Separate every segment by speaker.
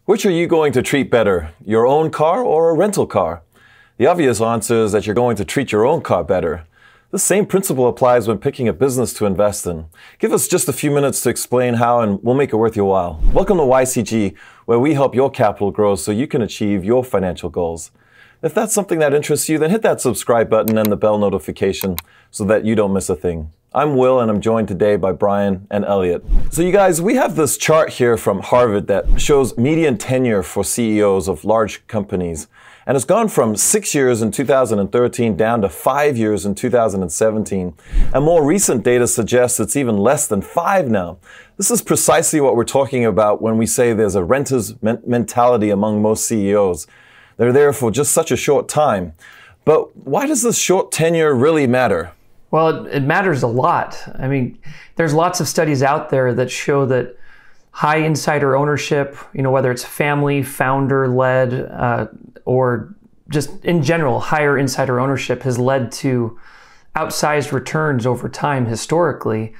Speaker 1: Which are you going to treat better, your own car or a rental car? The obvious answer is that you're going to treat your own car better. The same principle applies when picking a business to invest in. Give us just a few minutes to explain how, and we'll make it worth your while. Welcome to YCG, where we help your capital grow so you can achieve your financial goals. If that's something that interests you, then hit that subscribe button and the bell notification so that you don't miss a thing. I'm Will, and I'm joined today by Brian and Elliot. So you guys, we have this chart here from Harvard that shows median tenure for CEOs of large companies. And it's gone from 6 years in 2013 down to 5 years in 2017. And more recent data suggests it's even less than 5 now. This is precisely what we're talking about when we say there's a renter's mentality among most CEOs. They're there for just such a short time. But why does this short tenure really matter?
Speaker 2: Well, it matters a lot. I mean, there's lots of studies out there that show that high insider ownership, whether it's family, founder-led, or just in general, higher insider ownership has led to outsized returns over time historically.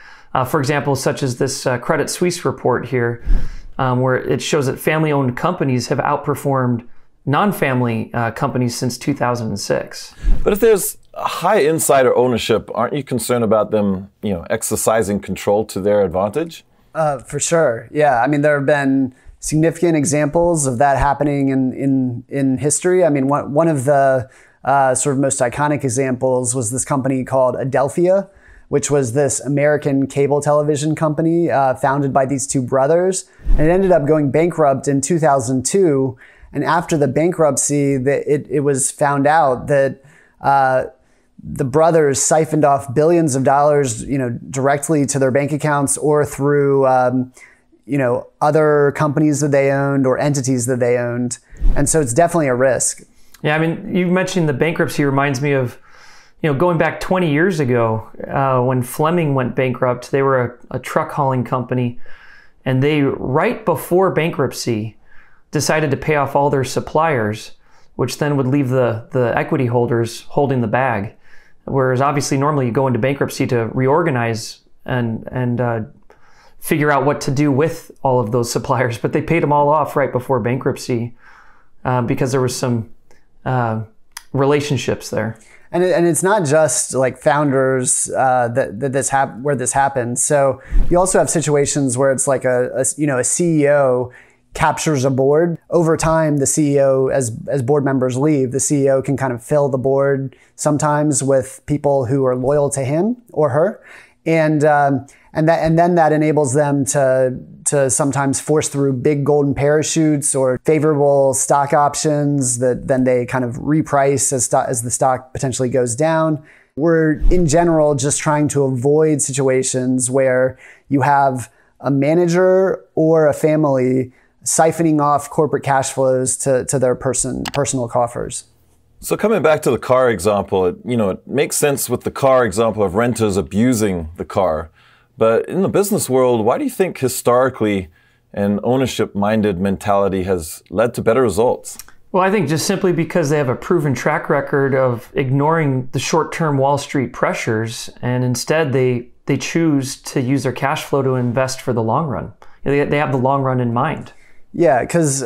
Speaker 2: For example, such as this Credit Suisse report here, where it shows that family-owned companies have outperformed non-family companies since 2006.
Speaker 1: But if there's high insider ownership, aren't you concerned about them, exercising control to their advantage?
Speaker 3: For sure. Yeah. I mean, there have been significant examples of that happening in history. I mean, one of the sort of most iconic examples was this company called Adelphia, which was this American cable television company founded by these two brothers. And it ended up going bankrupt in 2002. And after the bankruptcy, it was found out that the brothers siphoned off billions of dollars, directly to their bank accounts or through, other companies that they owned or entities that they owned. And so it's definitely a risk.
Speaker 2: Yeah, I mean, you mentioned the bankruptcy reminds me of, going back 20 years ago when Fleming went bankrupt. They were a truck hauling company, and they, right before bankruptcy, decided to pay off all their suppliers, which then would leave the equity holders holding the bag. Whereas obviously normally you go into bankruptcy to reorganize and figure out what to do with all of those suppliers, but they paid them all off right before bankruptcy because there was some relationships there. And
Speaker 3: it's not just like founders where this happens. So you also have situations where it's like a CEO captures a board. Over time, the CEO, as board members leave, the CEO can kind of fill the board sometimes with people who are loyal to him or her, and then that enables them to sometimes force through big golden parachutes or favorable stock options that then they kind of reprice as the stock potentially goes down. We're in general just trying to avoid situations where you have a manager or a family siphoning off corporate cash flows to their personal coffers.
Speaker 1: So coming back to the car example, it makes sense with the car example of renters abusing the car. But in the business world, why do you think historically an ownership-minded mentality has led to better results?
Speaker 2: Well, I think just simply because they have a proven track record of ignoring the short-term Wall Street pressures, and instead they choose to use their cash flow to invest for the long run. They have the long run in mind.
Speaker 3: Yeah, because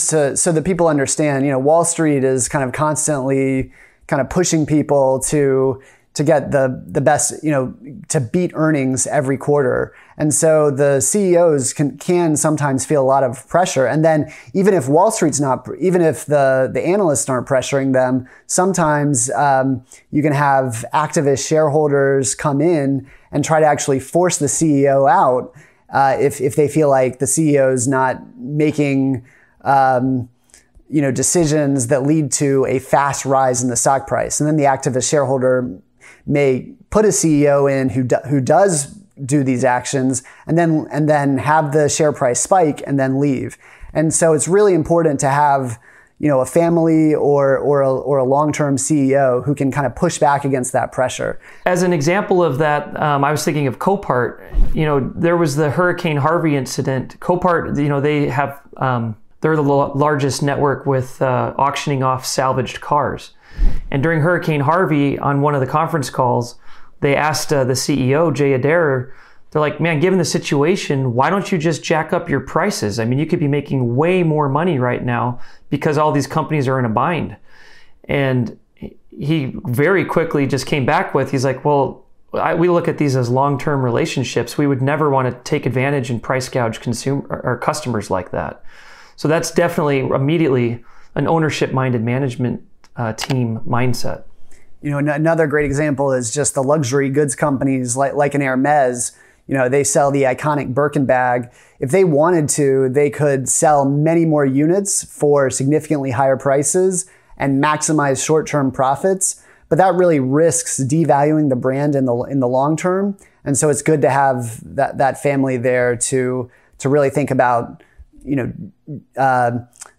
Speaker 3: so that people understand, Wall Street is kind of constantly kind of pushing people to get the best, to beat earnings every quarter. And so the CEOs can sometimes feel a lot of pressure. And then even if Wall Street's even if the analysts aren't pressuring them, sometimes you can have activist shareholders come in and try to actually force the CEO out. If they feel like the CEO is not making, decisions that lead to a fast rise in the stock price, and then the activist shareholder may put a CEO in who does do these actions, and then have the share price spike and then leave. And so it's really important to have a family or a long-term CEO who can kind of push back against that pressure.
Speaker 2: As an example of that, I was thinking of Copart. There was the Hurricane Harvey incident. Copart, they're the largest network with auctioning off salvaged cars. And during Hurricane Harvey, on one of the conference calls, they asked the CEO, Jay Adair, they're like, man, given the situation, why don't you just jack up your prices? I mean, you could be making way more money right now because all these companies are in a bind. And he very quickly just came back with, he's like, well, we look at these as long-term relationships. We would never want to take advantage and price gouge our customers like that. So that's definitely immediately an ownership-minded management team mindset.
Speaker 3: You know, another great example is just the luxury goods companies like an Hermes. You know, they sell the iconic Birkin bag. If they wanted to, they could sell many more units for significantly higher prices and maximize short-term profits. But that really risks devaluing the brand in the long term. And so it's good to have that family there to really think about, you know,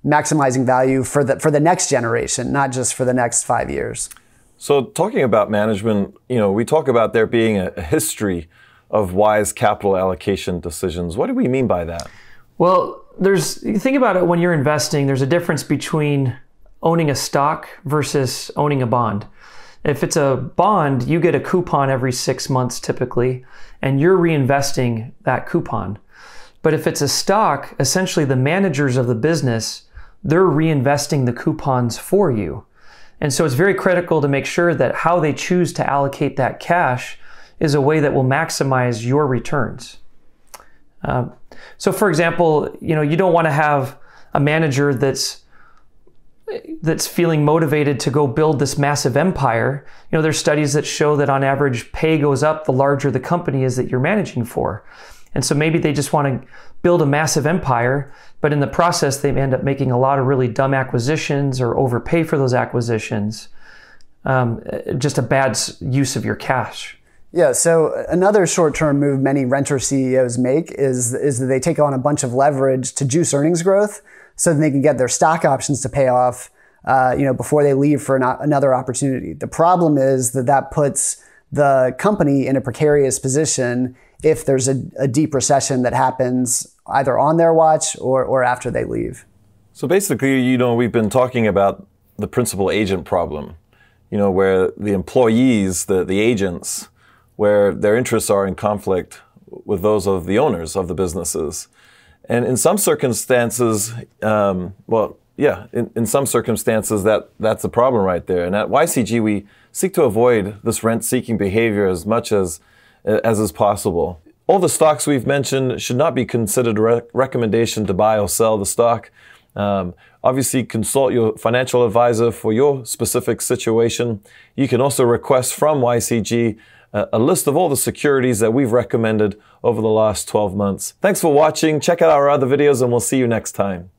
Speaker 3: maximizing value for the next generation, not just for the next 5 years.
Speaker 1: So talking about management, you know, we talk about there being a history of wise capital allocation decisions. What do we mean by that?
Speaker 2: Well, you think about it when you're investing, there's a difference between owning a stock versus owning a bond. If it's a bond, you get a coupon every 6 months typically, and you're reinvesting that coupon. But if it's a stock, essentially the managers of the business, they're reinvesting the coupons for you. And so it's very critical to make sure that how they choose to allocate that cash is a way that will maximize your returns. So for example, you know, you don't want to have a manager that's feeling motivated to go build this massive empire. You know, there's studies that show that on average pay goes up the larger the company is that you're managing for. And so maybe they just want to build a massive empire, but in the process they end up making a lot of really dumb acquisitions or overpay for those acquisitions. Just a bad use of your cash.
Speaker 3: Yeah, so another short-term move many renter CEOs make is that they take on a bunch of leverage to juice earnings growth so that they can get their stock options to pay off before they leave for another opportunity. The problem is that puts the company in a precarious position if there's a deep recession that happens either on their watch or after they leave.
Speaker 1: So basically, you know, we've been talking about the principal agent problem, you know, where the employees, the agents, where their interests are in conflict with those of the owners of the businesses. And in some circumstances, in some circumstances that's a problem right there. And at YCG, we seek to avoid this rent-seeking behavior as much as is possible. All the stocks we've mentioned should not be considered a recommendation to buy or sell the stock. Obviously, consult your financial advisor for your specific situation. You can also request from YCG a list of all the securities that we've recommended over the last 12 months. Thanks for watching. Check out our other videos and we'll see you next time.